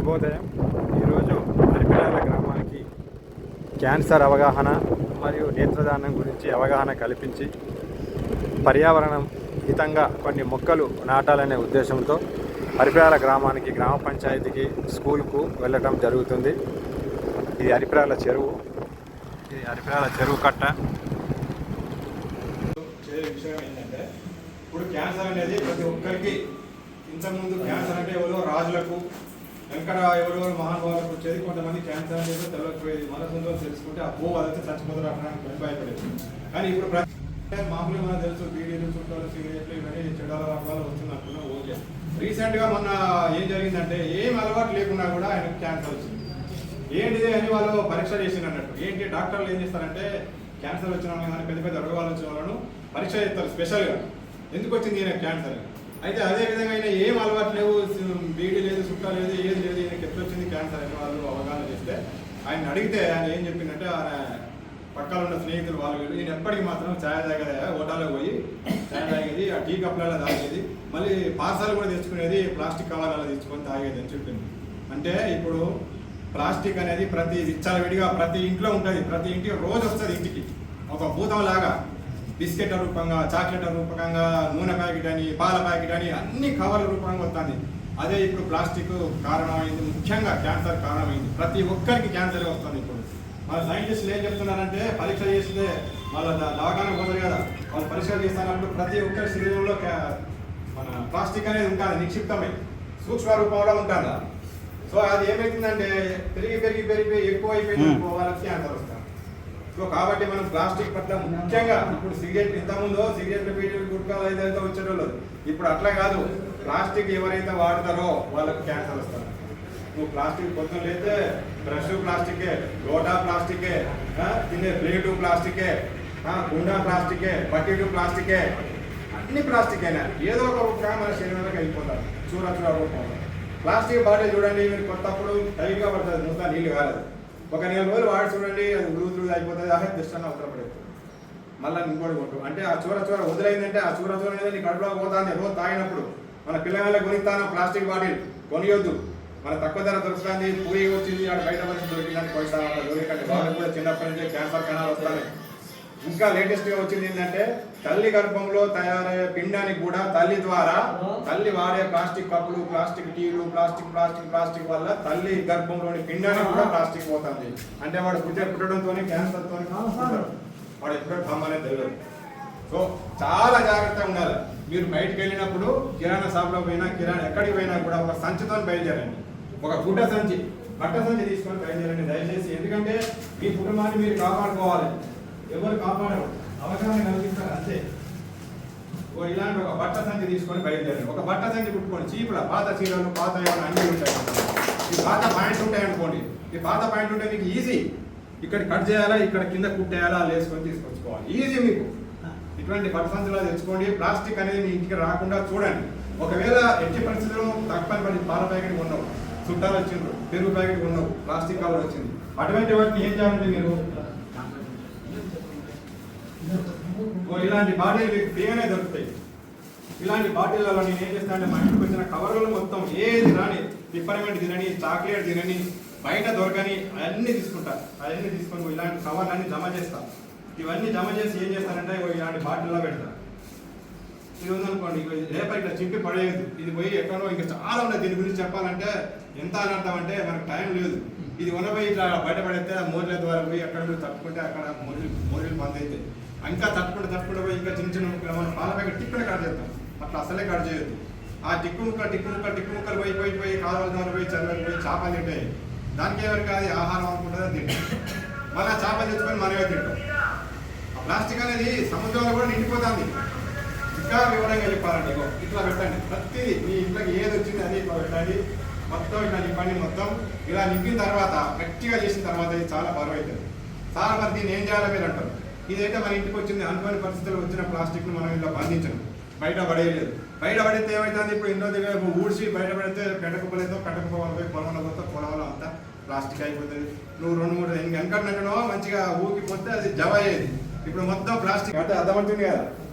శుభోదయం. ఈరోజు అరిపిరాల గ్రామానికి క్యాన్సర్ అవగాహన మరియు నేత్రదానం గురించి అవగాహన కల్పించి పర్యావరణం హితంగా కొన్ని మొక్కలు నాటాలనే ఉద్దేశంతో అరిపిరాల గ్రామానికి గ్రామ పంచాయతీకి స్కూల్కు వెళ్ళటం జరుగుతుంది. ఇది అరిపిరాల చెరువు, ఇది అరిపిరాల చెరువు కట్ట. విషయం ఏంటంటే ఇప్పుడు క్యాన్సర్ అనేది ప్రతి ఒక్కరికి, ఇంతకుముందు క్యాన్సర్ అంటే ఎవరో రాజులకు వెంకట ఎవరెవరు మహానుభావులకు వచ్చేది. కొంతమంది క్యాన్సర్ అనేది తెలియకపోయేది. మనసులో తెలుసుకుంటే ఆ పో అదైతే చచ్చిపోతారు అక్కడ భయపడేది. కానీ ఇప్పుడు మామూలుగా మనకు తెలుసు, బీడీలు, చుట్టాలు, సిగరెట్లు ఇవన్నీ చెడాల వల్ల వస్తుంది అనుకున్నా. ఓకే, రీసెంట్గా మొన్న ఏం జరిగిందంటే ఏం అలవాటు లేకున్నా కూడా ఆయనకు క్యాన్సర్ వచ్చింది. ఏంటిది అని వాళ్ళు పరీక్ష చేసింది అన్నట్టు. ఏంటి డాక్టర్లు ఏం చేస్తారంటే క్యాన్సర్ వచ్చిన వాళ్ళని కానీ పెద్ద పెద్ద రోగాలు వచ్చిన వాళ్ళను పరీక్ష చేస్తారు స్పెషల్గా, ఎందుకు వచ్చింది ఈయన క్యాన్సర్. అయితే అదే విధంగా ఆయన ఏం అలవాటు లేవు, బీడీ లేదు, చుట్టా లేదు, ఏది లేదు, ఈయనకి ఎట్లా వచ్చింది క్యాన్సర్ అని వాళ్ళు అవగాహన చేస్తే ఆయన అడిగితే ఆయన ఏం చెప్పిందంటే ఆయన పక్కన ఉన్న స్నేహితులు వాళ్ళు వీళ్ళు ఈయన ఎప్పటికీ మాత్రం ఛాయ్ తాగేది, హోటల్లో పోయి ఛాయ్ తాగేది, ఆ టీ కప్లలో తాగేది, మళ్ళీ పార్సల్ కూడా తెచ్చుకునేది, ప్లాస్టిక్ కవర్లలో తెచ్చుకొని తాగేది అని చెప్పింది. అంటే ఇప్పుడు ప్లాస్టిక్ అనేది ప్రతి విచ్చలవిడిగా ప్రతి ఇంట్లో ఉంటుంది. ప్రతి ఇంటికి రోజు వస్తుంది ఇంటికి ఒక భూతం లాగా. బిస్కెట్ రూపంగా, చాక్లెట్ రూపకంగా, నూనె ప్యాకెట్ అని, పాల ప్యాకెట్ అని అన్ని కవర్ల రూపంగా వస్తుంది. అదే ఇప్పుడు ప్లాస్టిక్ కారణమైంది, ముఖ్యంగా క్యాన్సర్ కారణమైంది. ప్రతి ఒక్కరికి క్యాన్సర్ వస్తుంది. ఇప్పుడు మన సైంటిస్టులు ఏం చెప్తున్నారంటే పరీక్ష చేస్తే వాళ్ళ దవాఖాన పోతారు కదా, వాళ్ళు పరీక్షలు చేస్తున్నప్పుడు ప్రతి ఒక్కరి శరీరంలో మన ప్లాస్టిక్ అనేది ఉంటుంది, నిక్షిప్తమై సూక్ష్మ రూపంలో ఉంటుంది. సో అది ఏమవుతుందంటే పెరిగి పెరిగి పెరిగి ఎక్కువ అయిపోయింది, వాళ్ళకి క్యాన్సర్ వస్తుంది. సో కాబట్టి మనం ప్లాస్టిక్ పట్ల ముఖ్యంగా, ఇప్పుడు సిగరెట్ ఇంతకుముందు సిగరెట్లు, బీడీలు, గుట్కాలు ఏదైతే వచ్చేటోళ్ళు, ఇప్పుడు అట్లా కాదు. ప్లాస్టిక్ ఎవరైతే వాడతారో వాళ్ళకి క్యాన్సర్ వస్తారు. నువ్వు ప్లాస్టిక్ పొద్దున లేతే బ్రష్ ప్లాస్టికే, లోటా ప్లాస్టికే, తినే ప్లేటు ప్లాస్టికే, గుండా ప్లాస్టికే, బకెట్ ప్లాస్టికే, అన్ని ప్లాస్టికేనా ఏదో ఒక రూపంగా మన శరీరంలోకి వెళ్ళిపోతారు. చూర రూపంలో ప్లాస్టిక్ బాటిల్ చూడండి, మీరు కొత్తప్పుడు టైట్గా పడుతుంది, మొత్తం నీళ్ళు కాలేదు. ఒక 4 రోజులు వాడి చూడండి, అది ఉరుగు అయిపోతుంది, అదే దిష్టంగా అవసరం పడుతుంది. మళ్ళీ ఇంకోటి కొట్టు అంటే ఆ చూర వదిలేందంటే ఆ చూర అనేది నీ కడుపులో పోతుంది. రోజు తాగినప్పుడు మన పిల్లగాళ్ళకి కొనిస్తాను ప్లాస్టిక్ బాటిల్ కొనియొద్దు. మన తక్కువ ధర దొరుకుతుంది, పూరి వచ్చింది, అక్కడ బయట పరిస్థితి దొరికిందని కొనిస్తాను. దొరికండి వాళ్ళకి కూడా చిన్నప్పటి నుంచే క్యాన్సర్ కణాలు వస్తాయి. ఇంకా లేటెస్ట్గా వచ్చింది ఏంటంటే తల్లి గర్భంలో తయారయ్యే పిండానికి కూడా తల్లి ద్వారా, తల్లి వాడే ప్లాస్టిక్ కప్పులు, ప్లాస్టిక్ టీలు, ప్లాస్టిక్ వల్ల తల్లి గర్భంలోని పిండానికి కూడా ప్లాస్టిక్ పోతుంది. అంటే వాడు పుట్టడంతో క్యాన్సర్తో వాడు ఎప్పుడో కమ్మనే తెలియదు. సో చాలా జాగ్రత్తగా ఉండాలి. మీరు బయటకు వెళ్ళినప్పుడు కిరాణా షాప్లో పోయినా, ఎక్కడికి పోయినా కూడా ఒక సంచితో బయలుదేరండి. ఒక గుడ్డ సంచి, బట్ట సంచి తీసుకొని బయలుదేరండి దయచేసి. ఎందుకంటే మీ కుటుంబాన్ని మీరు కాపాడుకోవాలి. ఎవరు కాపాడరు, అవగాహన కల్పిస్తారు అంతే. ఇలాంటి ఒక బట్ట సంచి తీసుకొని బయలుదేరండి. ఒక బట్ట సంచి కుట్టుకోండి. చీపుల పాత చీరలు, పాత అన్నీ ఉంటాయి. ఈ పాత పాయింట్ ఉంటాయి అనుకోండి. ఈ పాత పాయింట్ ఉంటే మీకు ఈజీ. ఇక్కడ కట్ చేయాలా, ఇక్కడ కింద కుట్టేయాలా, వేసుకొని తీసుకొచ్చుకోవాలి. ఈజీ మీకు. ఇటువంటి బట్ట సంచులు తెచ్చుకోండి. ప్లాస్టిక్ అనేది మీ ఇంటికి రాకుండా చూడండి. ఒకవేళ ఎట్టి పరిస్థితుల్లో తప్పని పాల ప్యాకెట్ ఉండవు, చుట్టాలు వచ్చిండ్రు, పెరుగు ప్యాకెట్ ఉండవు, ప్లాస్టిక్ కవర్ వచ్చింది, అటువంటి వాటిని ఏం చేయాలంటే మీరు ఇలాంటి బాటిల్ మీకు ఫ్రీగానే దొరుకుతాయి. ఇలాంటి బాటిళ్లలో నేను ఏం చేస్తానంటే మా ఇంటికి వచ్చిన కవర్లు మొత్తం ఏది రాని, పిప్పర్మెంట్ తినని, చాక్లెట్ తినని, బయట దొరకని అవన్నీ తీసుకుంటా. అవన్నీ తీసుకొని ఇలాంటి కవర్లన్నీ జమ చేస్తా. ఇవన్నీ జమ చేసి ఏం చేస్తానంటే ఇలాంటి బాటిల్లో పెడతా. ఇది ఉందనుకోండి, రేపటి ఇట్లా చింపి పడేయద్దు. ఇది పోయి ఎక్కడో ఇంకా చాలా ఉన్నాయి. దీని గురించి చెప్పాలంటే ఎంత అని అర్థం అంటే మనకు టైం లేదు. ఇది పోయి ఇట్లా బయటపడితే మోర్ల ద్వారా పోయి ఎక్కడ పోయి తట్టుకుంటే అక్కడ మోరీలు బంద్ అయితే ఇంకా తట్టుకుంటే పోయి ఇంకా చిన్న మనం పాల ప్యాకెట్ టిక్కుని కట్ చేస్తాం. అట్లా అసలే కట్ చేయొద్దు. ఆ టిక్కు ముక్కలు పోయి కాలువల ద్వారా పోయి చెరువులకు పోయి చేపలు తింటాయి. దానికి ఎవరికి అది ఆహారం అనుకుంటుందో తింటాం. మళ్ళీ ఆ చేపలు తెచ్చుకొని మనమే తింటాం. ఆ ప్లాస్టిక్ అనేది సముద్రంలో కూడా నిండిపోతుంది. ఇంకా వివరంగా చెప్పాలండి, ఇట్లా పెట్టండి. ప్రతిదీ మీ ఇంట్లోకి ఏది వచ్చింది అది ఇట్లా పెట్టండి. మొత్తం ఇట్లా నింపండి. మొత్తం ఇలా నింపిన తర్వాత గట్టిగా చేసిన తర్వాత ఇది చాలా బరువు అవుతుంది. చాలా మరి దీన్ని ఏం చేయాలో మీరు అంటారు. ఇదైతే మన ఇంటికి వచ్చింది అనుకోని పరిస్థితుల్లో వచ్చిన ప్లాస్టిక్ను మనం ఇలా బంధించడం, బయట పడేయలేదు. బయట పడితే ఏమవుతుంది, ఇప్పుడు ఎన్నో దగ్గర ఊడ్చి బయట పడితే పెట్టకపోలేదో పెట్టకపోవాలి, పొలంలో పోతే పొలంలో అంతా ప్లాస్టిక్ అయిపోతుంది. నువ్వు 2-3 వెనకటినో మంచిగా ఊకిపోతే అది జవ అయ్యేది. ఇప్పుడు మొత్తం ప్లాస్టిక్ అంటే అర్థమవుతుంది కదా.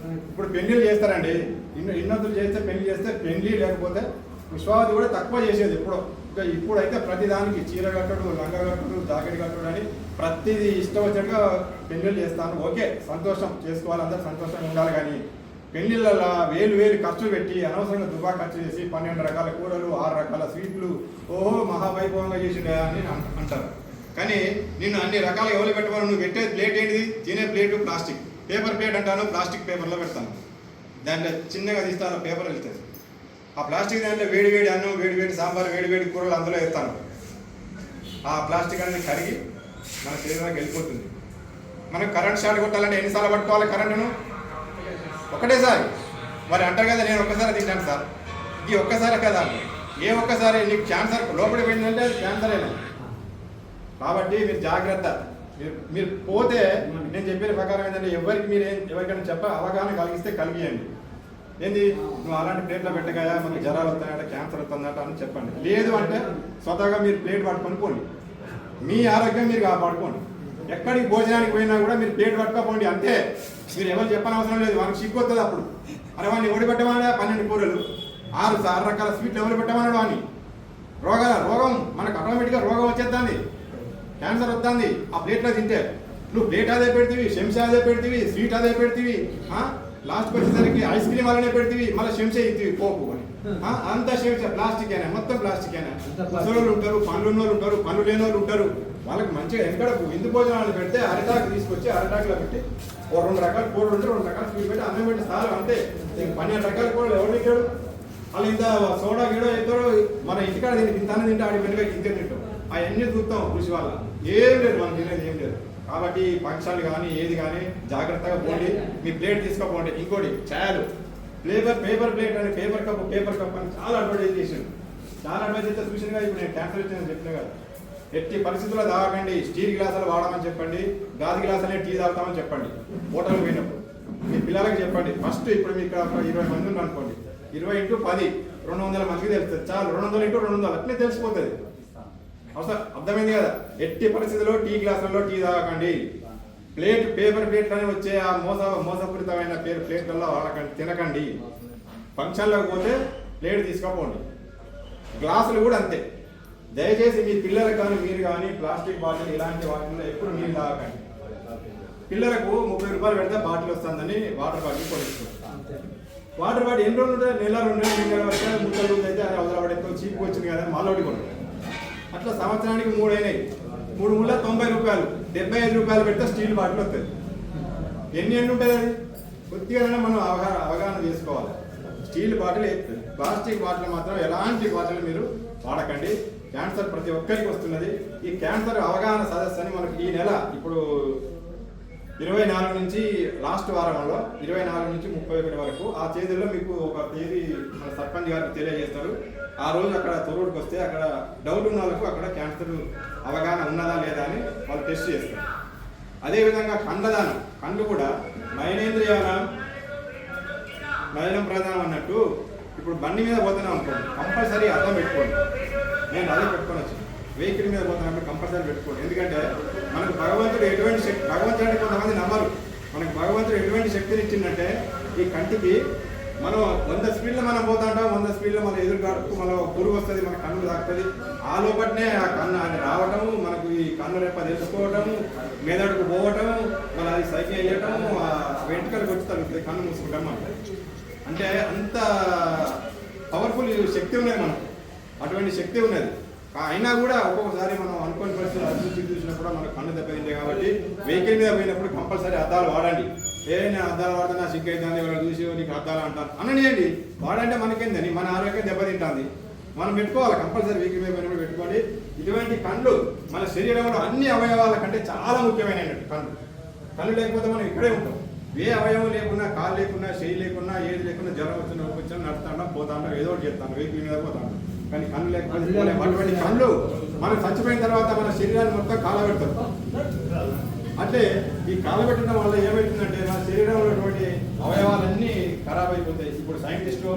ఇప్పుడు పెళ్లిళ్ళు చేస్తారండి, ఇన్నొద్దులు చేస్తే పెళ్లి చేస్తే పెళ్లి లేకపోతే విశ్వాది కూడా తక్కువ చేసేది. ఎప్పుడో ఇంకా ఇప్పుడైతే ప్రతిదానికి చీర కట్టడు, లంగా కట్టడు, జాకెట్ కట్టడు అని ప్రతిదీ ఇష్టం వచ్చినట్టుగా పెళ్ళిళ్ళు చేస్తాను. ఓకే, సంతోషం, చేసుకోవాలి, అందరూ సంతోషంగా ఉండాలి. కానీ పెళ్ళిళ్ళ వేలు ఖర్చులు పెట్టి అనవసరంగా దుబా ఖర్చు చేసి 12 రకాల కూరలు, 6 రకాల స్వీట్లు, ఓహో మహావైభవంగా చేసిండే అని అంటారు. కానీ నిన్ను అన్ని రకాల ఎవరు పెట్టమని, నువ్వు పెట్టే ప్లేట్ ఏంటిది? తినే ప్లేటు ప్లాస్టిక్, పేపర్ ప్లేట్ అంటాను, ప్లాస్టిక్ పేపర్లో పెడతాను. దాంట్లో చిన్నగా తీస్తాను, పేపర్ వెళ్తుంది. ఆ ప్లాస్టిక్ దాంట్లో వేడి అన్నం, వేడి సాంబార్, వేడి కూరలు అందులో వేస్తాను. ఆ ప్లాస్టిక్ అనేది కరిగి మన శరీరానికి వెళ్ళిపోతుంది. మనం కరెంట్ షాట్ కొట్టాలంటే ఎన్నిసార్లు పట్టుకోవాలి కరెంటును? ఒకటేసారి. మరి అంటారు కదా, నేను ఒక్కసారి తింటాను సార్. ఈ ఒక్కసారి కదా, ఏ ఒక్కసారి నీకు క్యాన్సర్ లోపలికి పోయిందంటే అది క్యాన్సరేనా. కాబట్టి మీరు జాగ్రత్త. మీరు పోతే నేను చెప్పిన ప్రకారం ఏంటంటే ఎవరికైనా అవగాహన కలిగిస్తే కలిగియండి. ఏంది, నువ్వు అలాంటి ప్లేట్లో పెట్టగాయా, మనకి జ్వరాలు వస్తాయట, క్యాన్సర్ వస్తుందట అని చెప్పండి. లేదు అంటే స్వతహాగా మీరు ప్లేట్ పట్టుకొని పోండి. మీ ఆరోగ్యం మీరు కాపాడుకోండి. ఎక్కడికి భోజనానికి పోయినా కూడా మీరు ప్లేట్ పట్టుకోపోండి అంతే. మీరు ఎవరు చెప్పని అవసరం లేదు. వాళ్ళకి సిగ్గు వస్తుంది అప్పుడు. అరే వాడిని ఎవరు పెట్టమన్నాడా 12 కూరలు, 6 రకాల స్వీట్లు ఎవరు పెట్టమన్నాడు అని. రోగం మనకు ఆటోమేటిక్గా రోగం వచ్చేద్దాన్ని, క్యాన్సర్ వస్తుంది ఆ ప్లేట్లో తింటే. నువ్వు ప్లేట్ అదే పెడితివి, చెంచా అదే పెడితివి, స్వీట్ అదే పెడితివి, లాస్ట్కి వచ్చేసరికి ఐస్ క్రీమ్ అలానే పెడితివి, మళ్ళీ చెంచా ఇచ్చివి పోపు అని. అంతా చెంచా ప్లాస్టిక్ అయినా, మొత్తం ప్లాస్టిక్ అయినా. ముసలోళ్ళు ఉంటారు, పనులు ఉన్నోళ్ళు ఉంటారు, పనులు లేని వాళ్ళు ఉంటారు. వాళ్ళకి మంచిగా ఎక్కడ విందు భోజనాలు పెడితే అరిటాకు తీసుకొచ్చి అరిటాకులో పెట్టి 2 రకాల కూరలు ఉంటే 2 రకాల స్వీట్ పెట్టి అన్నం పెట్టి చాలు అంతే. 12 రకాల కూరలు ఎవరు తింటాడు? వాళ్ళు ఇంత సోడా గీడో ఎత్తాడు. మన ఇంటికాడ దీనికి ఇంతనే తింటే ఆడి వెనుక ఇంతే తింటాం. అవన్నీ చూస్తాం కృషి వల్ల. ఏం లేదు, మనం తినేది ఏం లేదు. కాబట్టి ఫంక్షన్లు కానీ ఏది కానీ జాగ్రత్తగా పోండి. మీ ప్లేట్ తీసుకోపోండి. ఇంకోటి చాలు పేపర్ ప్లేట్ అని, పేపర్ కప్ అని చాలా అడ్వర్టైజ్ చేసాను. చాలా అడ్వర్టైజ్ చేస్తే చూసినగా ఇప్పుడు నేను క్యాన్సర్ వచ్చిందని చెప్పిన కదా. ఎట్టి పరిస్థితుల్లో తాగకండి. స్టీల్ గ్లాసులు వాడమని చెప్పండి, గాజు గ్లాసులే టీ తాగుతామని చెప్పండి. హోటల్ పోయినప్పుడు మీ పిల్లలకి చెప్పండి. ఫస్ట్ ఇప్పుడు మీకు 20 మంది ఉంది అనుకోండి, 20 × 10 200 మందికి తెలుస్తుంది. చాలు 200 × 200 అట్లనే తెలిసిపోతుంది. అవసరం అర్థమైంది కదా. ఎట్టి పరిస్థితుల్లో టీ గ్లాసులలో టీ తాగకండి. పేపర్ ప్లేట్లని వచ్చే ఆ మోసపూరితమైన ప్లేట్లలో వాడకండి, తినకండి. ఫంక్షన్లోకి పోతే ప్లేట్ తీసుకోపోండి. గ్లాసులు కూడా అంతే. దయచేసి మీ పిల్లలకు కానీ మీరు కానీ ప్లాస్టిక్ బాటిల్ ఇలాంటి వాటిల్లో ఎప్పుడు నీళ్ళు తాగకండి. పిల్లలకు 30 రూపాయలు పెడితే బాటిల్ వస్తుందని వాటర్ బాటిల్ కొనిస్తారు. వాటర్ బాటిల్ ఎన్ని రోజులు ఉంటాయి? నెల 2 నెలల వరకు 3 రోజులు అయితే అది అవసరం పడే చీపు వచ్చింది కదా మళ్ళీ కొనుక్కుంటారు. అట్లా సంవత్సరానికి 3 అయినాయి. 3 ముళ్ళ 90 రూపాయలు, 75 రూపాయలు పెడితే స్టీల్ బాటిల్ వస్తుంది. ఎన్ని ఉంటుంది అది? కొద్దిగానే మనం అవగాహన చేసుకోవాలి. స్టీల్ బాటిల్, ప్లాస్టిక్ బాటిల్ మాత్రం ఎలాంటి బాటిల్ మీరు వాడకండి. క్యాన్సర్ ప్రతి ఒక్కరికి వస్తున్నది. ఈ క్యాన్సర్ అవగాహన సదస్సు అని మనకి ఈ నెల ఇప్పుడు 24 నుంచి లాస్ట్ వారంలో 24 నుంచి 31 వరకు ఆ తేదీలో మీకు ఒక తేదీ మన సర్పంచ్ గారికి తెలియజేస్తారు. ఆ రోజు అక్కడ తొర్రూరుకి వస్తే అక్కడ డౌట్ ఉన్న వాళ్ళకు అక్కడ క్యాన్సర్ అవగాహన ఉన్నదా లేదా అని వాళ్ళు టెస్ట్ చేస్తారు. అదేవిధంగా కండదానం, కళ్ళు కూడా నయనేంద్రియాల నయనం ప్రధానం అన్నట్టు. ఇప్పుడు బండి మీద పోతున్నాం అనుకోండి, కంపల్సరీ అర్థం పెట్టుకోండి. నేను అదే పెట్టుకొని వచ్చాను. వెహికల్ మీద పోతున్నప్పుడు కంపల్సరీ పెట్టుకోండి. ఎందుకంటే మనకు భగవంతుడు ఎటువంటి శక్తి, భగవంతుడు అంటే కొంతమంది నమ్మరు, మనకు భగవంతుడు ఎటువంటి శక్తిని ఇచ్చిందంటే ఈ కంటికి మనం 100 స్పీడ్లో మనం పోతా ఉంటాం. 100 స్పీడ్లో మనం ఎదురు కాడుకు మనం పురుగు వస్తుంది, మన కన్ను తాకుతుంది. ఆ లోపలనే ఆ కన్ను అది రావటము, మనకు ఈ కన్ను రెప్ప తెలుసుకోవటము, మెదడుకు పోవటము, మళ్ళీ అది సైకిల్ వేయటము, ఆ వెంట్రుకలకు వచ్చి తగ్గుతుంది, కన్ను మూసుకుంటాం అంటే అంత పవర్ఫుల్ శక్తి ఉన్నది మనకు. అటువంటి శక్తి ఉన్నది. అయినా కూడా ఒక్కొక్కసారి మనం అనుకోని పరిస్థితులు అభివృద్ధి చూసినప్పుడు మనకు కన్ను దెబ్బతింటాయి. కాబట్టి వెహికల్ మీద పోయినప్పుడు కంపల్సరీ అద్దాలు వాడండి. నేను అద్దాలు వాడితే నా సిగ్గు అవుతుంది, ఎవరు చూసి నీకు అద్దాలు అంటాను అననియండి. వాడంటే మనకేందని, మన ఆరోగ్యం దెబ్బతింటుంది. మనం పెట్టుకోవాలి కంపల్సరీ. వెహికల్ మీద పోయినప్పుడు పెట్టుకోండి. ఇటువంటి కళ్ళు మన శరీరంలో అన్ని అవయవాల కంటే చాలా ముఖ్యమైన కళ్ళు లేకపోతే మనం ఇక్కడే ఉంటాం. ఏ అవయవం లేకున్నా, కాలు లేకున్నా, చెయ్యి లేకున్నా, ఏది లేకున్నా, జ్వరం వచ్చిన నడుస్తాం, పోతాం, ఏదో ఒకటి చేస్తాం, వెహికల్ మీద పోతాం. కానీ కళ్ళు లేకపోతే అటువంటి కళ్ళు మనం చచ్చిపోయిన తర్వాత మన శరీరాన్ని మొత్తం కాలబెడతాం. అంటే ఈ కాలబెట్టడం వల్ల ఏమవుతుందంటే మన శరీరంలో ఉన్నటువంటి అవయవాలన్నీ ఖరాబ్ అయిపోతాయి. ఇప్పుడు సైంటిస్టు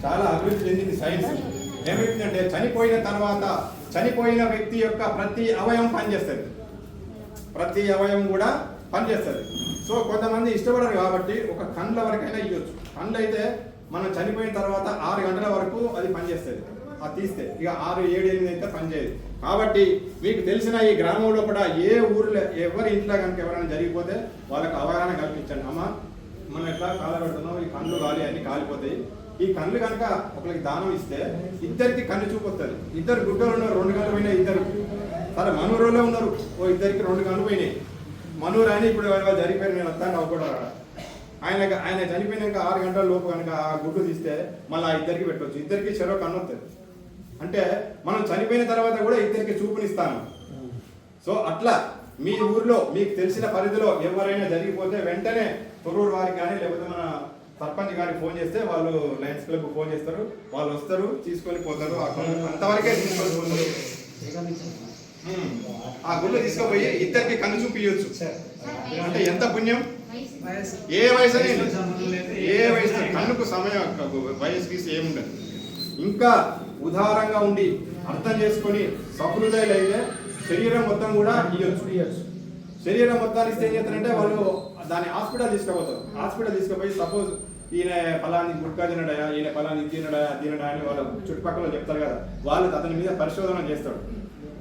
చాలా అభివృద్ధి చెందింది సైన్స్. ఏమవుతుందంటే చనిపోయిన తర్వాత చనిపోయిన వ్యక్తి యొక్క ప్రతి అవయవం పనిచేస్తుంది, ప్రతి అవయవం కూడా పనిచేస్తుంది. సో కొంతమంది ఇష్టపడరు కాబట్టి ఒక కళ్ళ వరకైనా ఇవ్వచ్చు. కళ్ళు అయితే మనం చనిపోయిన తర్వాత 6 గంటల వరకు అది పనిచేస్తుంది. అది తీస్తే ఇక 6, 7, 8 అయితే పనిచేయదు. కాబట్టి మీకు తెలిసిన ఈ గ్రామంలో కూడా ఏ ఊర్లో ఎవరి ఇంట్లో కనుక ఎవరైనా జరిగిపోతే వాళ్ళకి అవగాహన కల్పించండి. అమ్మ మనం ఎట్లా కాలబెడుతున్నాం, ఈ కళ్ళు గాలి అన్ని కాలిపోతాయి, ఈ కళ్ళు కనుక ఒకరికి దానం ఇస్తే ఇద్దరికి కన్ను చూపొస్తుంది. ఇద్దరు గుడ్డలు ఉన్నారు, 2 కళ్ళు పోయినాయి ఇద్దరు. సరే మనూరులో ఉన్నారు, ఓ ఇద్దరికి 2 కళ్ళు పోయినాయి. మనూరు అని ఇప్పుడు జరిగిపోయిన నేను వస్తాను అవ్వకూడదు. ఆయన చనిపోయినాక 6 గంటల లోపు కనుక ఆ గుడ్డు తీస్తే మళ్ళీ ఆ ఇద్దరికి పెట్టవచ్చు. ఇద్దరికి చెరో కన్ను వస్తుంది. అంటే మనం చనిపోయిన తర్వాత కూడా ఇద్దరికి చూపునిస్తాను. సో అట్లా మీ ఊర్లో మీకు తెలిసిన పరిధిలో ఎవరైనా జరిగిపోతే వెంటనే తొర్రూరు వారికి కానీ లేకపోతే మన సర్పంచ్ గారికి ఫోన్ చేస్తే వాళ్ళు లయన్స్ క్లబ్ ఫోన్ చేస్తారు, వాళ్ళు వస్తారు, తీసుకొని పోతారు. అంతవరకే తీసుకొని పోతారు. ఆ గుళ్ళు తీసుకుపోయి ఇద్దరికి కన్ను చూపించవచ్చు. అంటే ఎంత పుణ్యం. ఏ వయసు ఏ వయసు కన్నుకు సమయం వయసు గీసి ఏముండదు. ఇంకా ఉదారంగా ఉండి అర్థం చేసుకొని సహృదయులు అయితే శరీరం మొత్తం కూడా ఇవ్వచ్చు. శరీరం మొత్తాన్ని ఇస్తే ఏం చేస్తారంటే వాళ్ళు దాన్ని హాస్పిటల్ తీసుకుపోతారు. హాస్పిటల్ తీసుకుపోయి సపోజ్ ఈయన ఫలాన్ని గుట్కా తినడా, ఈయన ఫలాన్ని తినడా అని వాళ్ళు చుట్టుపక్కల చెప్తారు కదా, వాళ్ళు అతని మీద పరిశోధన చేస్తాడు.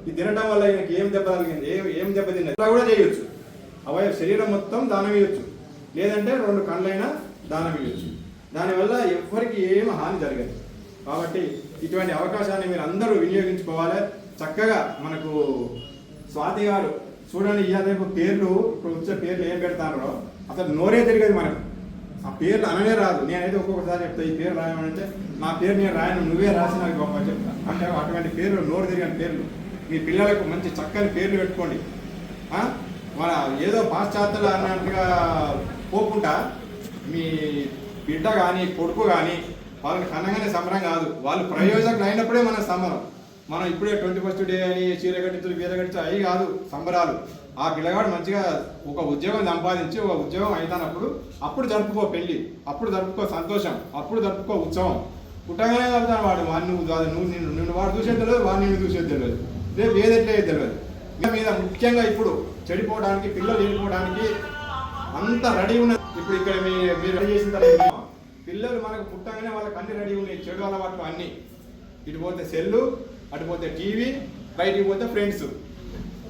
ఇది తినడం వల్ల ఈయనకి ఏం దెబ్బ తగిలింది, ఏం దెబ్బ తిన్నది ఇట్లా కూడా చేయొచ్చు. శరీరం మొత్తం దానం ఇవ్వచ్చు, లేదంటే 2 కళ్ళైనా దానం ఇవ్వచ్చు. దానివల్ల ఎవరికి ఏం హాని జరగదు. కాబట్టి ఇటువంటి అవకాశాన్ని మీరు అందరూ వినియోగించుకోవాలి. చక్కగా మనకు స్వాతి గారు చూడండి, ఇవాళ పేర్లు ఇప్పుడు వచ్చే పేర్లు ఏం పెడతారో అసలు నోరే తిరిగేది మనకు. ఆ పేర్లు అననే రాదు. నేనైతే ఒక్కొక్కసారి చెప్తా ఈ పేరు రాయమంటే నా పేరు నేను రాయను, నువ్వే రాసి నాకు గొప్ప చెప్తా. అంటే అటువంటి పేర్లు, నోరు తిరిగిన పేర్లు మీ పిల్లలకు మంచి చక్కని పేర్లు పెట్టుకోండి. మన ఏదో పాశ్చాత్యులు అన్నట్టుగా పోకుండా మీ బిడ్డ కానీ కొడుకు కానీ వాళ్ళకి కన్నగానే సంబరం కాదు, వాళ్ళు ప్రయోజకులు అయినప్పుడే మన సంబరం. మనం ఇప్పుడే 21st డే అని చీర కట్టించులు బీర కట్టించులు అవి కాదు సంబరాలు. ఆ పిల్లగాడు మంచిగా ఒక ఉద్యోగం సంపాదించి ఒక ఉద్యోగం అవుతానప్పుడు అప్పుడు జరుపుకో పెళ్ళి, అప్పుడు జరుపుకో సంతోషం, అప్పుడు జరుపుకో ఉత్సవం. పుట్టగానే జరుపుతాను వాడు నువ్వు వాడు చూసేది తెలియదు, వాడు నిన్ను చూసేది తెలియదు, రేపు ఏదెట్లే తెలియదు. మీద ముఖ్యంగా ఇప్పుడు చెడిపోవడానికి, పిల్లలు చెడిపోవడానికి అంత రెడీ ఉన్నది. ఇప్పుడు ఇక్కడ మీరు రెడీ చేసిన తర్వాత పిల్లలు మనకు పుట్టగానే వాళ్ళకి అన్ని రెడీ ఉన్నాయి, చెడు అలవాట్లు అన్ని. ఇటు పోతే సెల్లు, అటు పోతే టీవీ, బయటికి పోతే ఫ్రెండ్స్.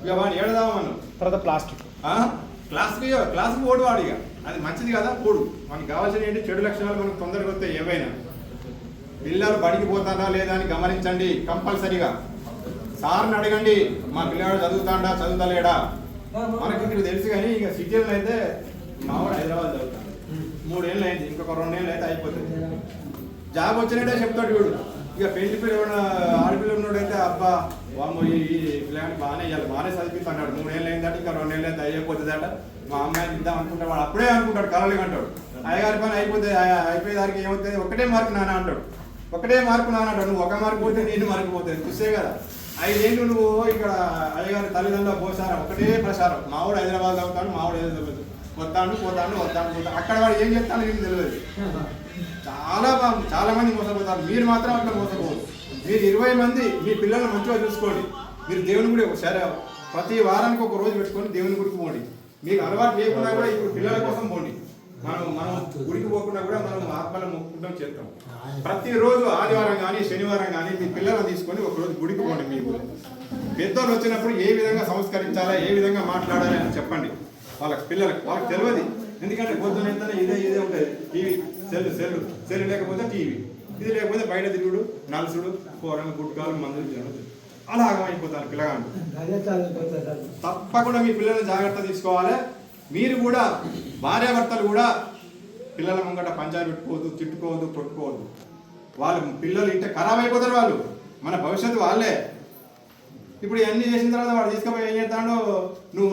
ఇక వాడు ఏడదామన్నాం తర్వాత ప్లాస్టిక్ క్లాస్కి ఓడు వాడు. ఇక అది మంచిది కదా, పోడు. మనకు కావాల్సిన ఏంటి, చెడు లక్షణాలు మనకు తొందరగా వస్తాయి ఏవైనా. పిల్లలు బడికి పోతారా లేదా అని గమనించండి కంపల్సరీగా. సార్ని అడగండి, మా పిల్లవాడు చదువుతాడా చదువుతలేడా. మనకి ఇక్కడ తెలుసు కానీ ఇక సిటీలో అయితే మావాడు హైదరాబాద్ చదువుతాడు, 3 ఏళ్ళు అయింది, ఇంకొక 2 ఏళ్ళు అయితే అయిపోతుంది. జాబ్ వచ్చినట్టే చెప్తాడు వీడు. ఇక పెళ్లి పిల్లలు ఆడపిల్లలు ఉన్నాడైతే అబ్బా వామ్మో ఈ పిల్లగాని బాగానే ఇవ్వాలి, బాగానే చదివిస్తాడు, 3 ఏళ్ళు అయిందట, ఇంకా 2 ఏళ్ళు అయితే అయిపోతుందట, మా అమ్మాయిని ఇద్దాం అనుకుంటాడు. వాడు అప్పుడే అనుకుంటాడు, కలలు అంటాడు. అయ్యగారి పని అయిపోయేదానికి ఏమవుతుంది, ఒకటే మార్కు నాన్న అంటాడు, ఒకటే మార్కు నాన్న అంటాడు. నువ్వు 1 మార్కు పోతే నేను మార్కు పోతుంది, చూసే కదా. 5 ఏళ్ళు నువ్వు ఇక్కడ అయ్యగారి తల్లిదండ్రుల పోసారం, ఒకటే ప్రసారం. మావాడు హైదరాబాద్ అవుతాడు, మావాడు ఏదో పోతాడు. అక్కడ వాడు ఏం చెప్తాను నీకు తెలియదు. చాలా మంది మోసపోతారు, మీరు మాత్రం అట్లా మోసపోవద్దు. మీరు 20 మంది మీ పిల్లల్ని మంచిగా చూసుకోండి. మీరు దేవుని గుడి సరే ప్రతి వారానికి ఒక రోజు పెట్టుకొని దేవుని గుడికి పోండి. మీకు అలవాటు లేకుండా కూడా ఇప్పుడు పిల్లల కోసం పోండి. మనం గుడికి పోకుండా కూడా మనం ఆత్మలను మొక్కుకుంటాం చేస్తాం. ప్రతిరోజు ఆదివారం కానీ శనివారం కానీ మీ పిల్లలను తీసుకొని ఒకరోజు గుడికి పోండి. మీకు పెద్దోళ్ళు వచ్చినప్పుడు ఏ విధంగా సంస్కరించాలా, ఏ విధంగా మాట్లాడాలి అని చెప్పండి వాళ్ళకి. వాళ్ళకి తెలియదు, ఎందుకంటే పొద్దున ఎంతనే ఇదే ఉంటుంది. టీవీ సెల్ లేకపోతే టీవీ, ఇది లేకపోతే బయట తిరుగుడు, నలుసుడు, కూరలు, గుడ్కాలు, మందులు తినదు. అలా ఆగమైపోతారు పిల్లగాళ్ళు. తప్పకుండా మీ పిల్లల్ని జాగ్రత్త తీసుకోవాలి. మీరు కూడా భార్యాభర్తలు కూడా పిల్లల ముంగట పంచాయతీ పెట్టుకోవద్దు, తిట్టుకోవద్దు, కొట్టుకోవద్దు. వాళ్ళు పిల్లలు ఇంటే ఖరాబ్ అయిపోతారు. వాళ్ళు మన భవిష్యత్తు వాళ్ళే. ఇప్పుడు ఇవన్నీ చేసిన తర్వాత వాడు తీసుకుపోయి ఏం చేస్తాడో నువ్వు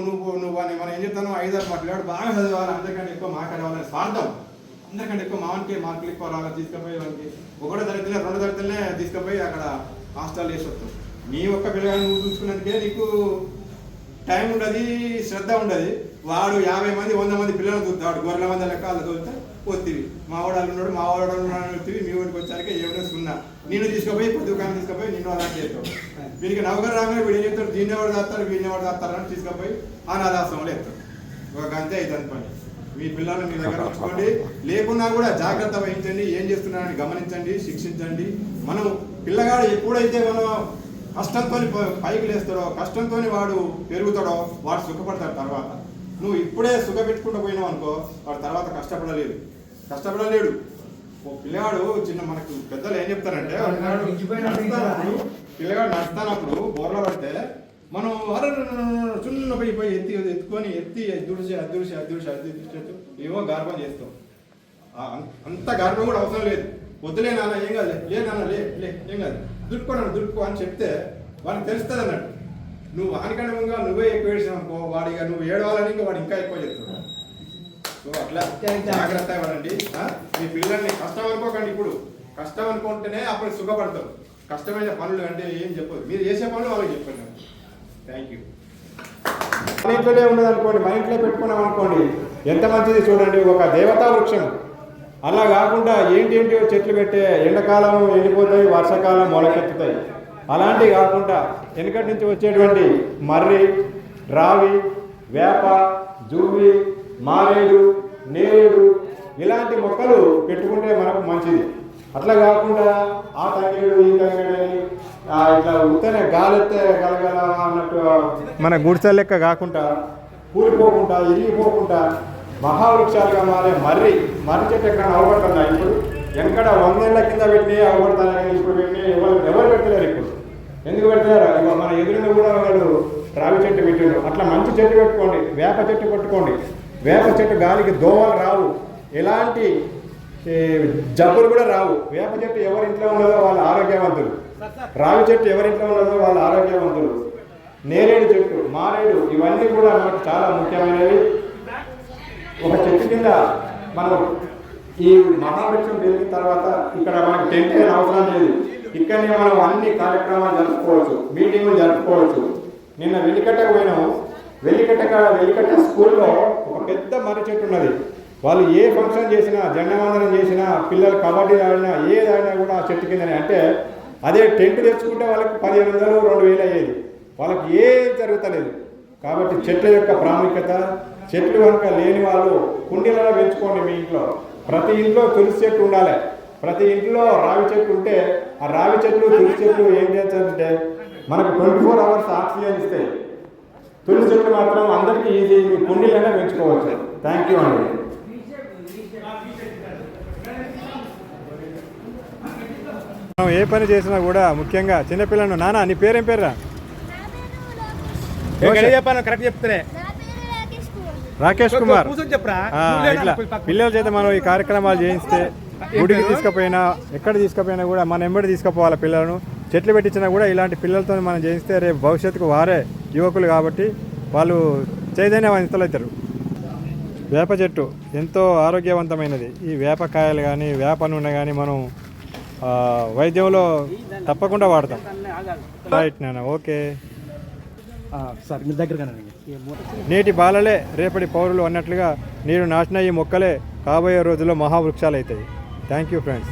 మనం ఏం చెప్తాను, 5 మా పిల్లవాడు బాగా చదవాలి, అందరికంటే ఎక్కువ మార్కులు రావాలని స్వార్థం. అందరికంటే ఎక్కువ మావానికి మార్కులు ఎక్కువ రావాలి తీసుకుపోయి వాళ్ళకి 1వ తరగతిలో 2వ తరగతిలోనే తీసుకుపోయి అక్కడ హాస్టల్ చేసి వస్తాం. నీ ఒక్క పిల్లగాని నువ్వు చూసుకున్నందుకే నీకు టైం ఉండదు, శ్రద్ధ ఉండదు. వాడు 50 మంది 100 మంది పిల్లలు చూస్తాడు, గొర్రెల మంది లెక్క వాళ్ళు చూస్తే పోతివి. మావాడు ఉన్నాడు, మావాడు ఉన్నాడు, మీ ఊరికి వచ్చాక ఏమైనా సున్నా. నిన్ను తీసుకుపోయి దుకాణం తీసుకుపోయి నిన్ను అలాంటి చేస్తాడు. వీడికి నౌకరు రాగానే వీడు ఏం చెప్తాడు, దీన్ని ఎవరు దాస్తారు, వీడిని ఎవరు దాస్తారు అని తీసుకుపోయి అనాథాశ్రమంలో ఎత్తాడు. ఒక అంతే అవుతుంది పని. మీ పిల్లల్ని మీ దగ్గర ఉంచుకోండి. లేకున్నా కూడా జాగ్రత్త వహించండి, ఏం చేస్తున్నారని గమనించండి, శిక్షించండి. మనం పిల్లగాడు ఎప్పుడైతే మనం కష్టంతో పైకి లేస్తాడో, కష్టంతో వాడు పెరుగుతాడో వాడు సుఖపడతాడు. తర్వాత నువ్వు ఇప్పుడే సుఖ పెట్టుకుంటూ పోయినావు అనుకో, వాడు తర్వాత కష్టపడలేడు. ఓ పిల్లగాడు చిన్న మనకు పెద్దలు ఏం చెప్తారంటే, పిల్లగాడు నడుస్తున్నప్పుడు బోర్ల పడితే మనం చిన్న పోయి ఎత్తుకొని అద్దుడిచి ఏమో గర్భం చేస్తాం. అంత గర్భం కూడా అవసరం లేదు. వద్దులే నాన్న, ఏం కాదు, లే నాన్న, లే ఏం కాదు, దుడుకో అని చెప్తే వాడికి తెలుస్తుంది అన్నట్టు. నువ్వు వానికంటే ముందుగా నువ్వే ఎక్కువ ఏడ్చావు అనుకో, వాడిగా నువ్వు ఏడవాలని ఇంకా వాడు ఇంకా ఎక్కువ చెప్తాడు. సో అట్లా జాగ్రత్త ఇవ్వండి. మీ పిల్లల్ని కష్టం అనుకోకండి. ఇప్పుడు కష్టం అనుకుంటేనే అప్పుడు సుఖపడతారు. కష్టమైన పనులు అంటే ఏం చెప్పదు, మీరు చేసే పనులు వాళ్ళకి చెప్పండి. Thank you. మన ఇంట్లోనే ఉన్నది అనుకోండి, మన ఇంట్లో పెట్టుకున్నాం అనుకోండి, ఎంత మంచిది చూడండి. ఒక దేవతా వృక్షం. అలా కాకుండా ఏంటేంటివో చెట్లు పెట్టే, ఎండాకాలం ఎండిపోతాయి, వర్షాకాలం మొలకెత్తుతాయి. అలాంటివి కాకుండా వెనకటి నుంచి వచ్చేటువంటి మర్రి, రావి, వేప, జూవి, మారేడు, నేరేడు ఇలాంటి మొక్కలు పెట్టుకుంటే మనకు మంచిది. అట్లా కాకుండా ఆ తంగేడు ఈ తంగేడని ఇట్లా ఉత్తనే గాలెత్తే గలగల అన్నట్టు మన గుడిసె లెక్క కాకుండా, కూలిపోకుండా, ఇరిగిపోకుండా మహావృక్షాలుగా మారే మర్రి చెట్టు ఎక్కడ అవబడుతున్నాయి. ఇప్పుడు ఎక్కడ 100 ఏళ్ల కింద పెట్టినవి అవబడతాయి, కానీ ఇప్పుడు పెట్టిన ఎవరు పెట్టలేరు. ఇప్పుడు ఎందుకు పెడతారు? మన ఎదురుగా కూడా వాళ్ళు రావి చెట్టు పెట్టారు. అట్లా మంచి చెట్టు పెట్టుకోండి, వేప చెట్టు పెట్టుకోండి. వేప చెట్టు గాలికి దోమలు రావు, ఎలాంటి జబ్బులు కూడా రావు. వేప చెట్టు ఎవరింట్లో ఉన్నదో వాళ్ళు ఆరోగ్యవంతులు, రావి చెట్టు ఎవరింట్లో ఉన్నదో వాళ్ళు ఆరోగ్యవంతులు. నేరేడు చెట్టు, మారేడు ఇవన్నీ కూడా మనకు చాలా ముఖ్యమైనవి. ఒక చెట్టు కింద మనం ఈ మహావృక్షం పెరిగిన తర్వాత ఇక్కడ మనకు టెంట్ అయిన అవసరం లేదు. ఇక్కడనే మనం అన్ని కార్యక్రమాలు జరుపుకోవచ్చు, మీటింగులు జరుపుకోవచ్చు. నిన్న వెలికట్టకు పోయినాము. వెలికట్ట స్కూల్లో ఒక పెద్ద మర్రి చెట్టు ఉన్నది. వాళ్ళు ఏ ఫంక్షన్ చేసినా, జెండవందనం చేసినా, పిల్లలు కబడ్డీ ఆడినా, ఏది ఆడినా కూడా ఆ చెట్టు కిందనే. అంటే అదే టెంట్ తెచ్చుకుంటే వాళ్ళకి 1500, 2000 అయ్యేది. వాళ్ళకి ఏది జరుగుతలేదు. కాబట్టి చెట్ల యొక్క ప్రాముఖ్యత, చెట్లు కనుక లేని వాళ్ళు కుండీలలో పెంచుకోండి. మీ ఇంట్లో ప్రతి ఇంట్లో తులసి చెట్టు ఉండాలి. ప్రతి ఇంట్లో రావి చెట్టు ఉంటే ఆ రావి చెట్లు, తులసి చెట్లు ఏం చేస్తారంటే మనకు 24 అవర్స్ ఆక్సిజన్ ఇస్తాయి. తులసి చెట్లు మాత్రం అందరికీ ఈజీ, కుండీలైనా పెంచుకోవచ్చు. థ్యాంక్ యూ అండి. మనం ఏ పని చేసినా కూడా ముఖ్యంగా చిన్నపిల్లలను, నాన్న నీ పేరేం పేర్రా? చెప్పాను, కరెక్ట్ చెప్తానే. రాకేష్ కుమార్. ఇట్లా పిల్లల చేత మనం ఈ కార్యక్రమాలు చేయిస్తే, గుడికి తీసుకుపోయినా ఎక్కడ తీసుకుపోయినా కూడా మన ఎంబడి తీసుకుపోవాలి పిల్లలను. చెట్లు పెట్టించినా కూడా ఇలాంటి పిల్లలతో మనం చేయిస్తే రేపు భవిష్యత్తుకు వారే యువకులు కాబట్టి వాళ్ళు చైతన్యవంతులవుతారు. వేప చెట్టు ఎంతో ఆరోగ్యవంతమైనది. ఈ వేపకాయలు కానీ, వేప నూనె కానీ మనం వైద్యంలో తప్పకుండా వాడతాం. రైట్ నాన్న, ఓకే సార్. మీ దగ్గర నేటి బాలలే రేపటి పౌరులు అన్నట్లుగా నీరు నాటిన ఈ మొక్కలే కాబోయే రోజుల్లో మహావృక్షాలు అవుతాయి. Thank you friends.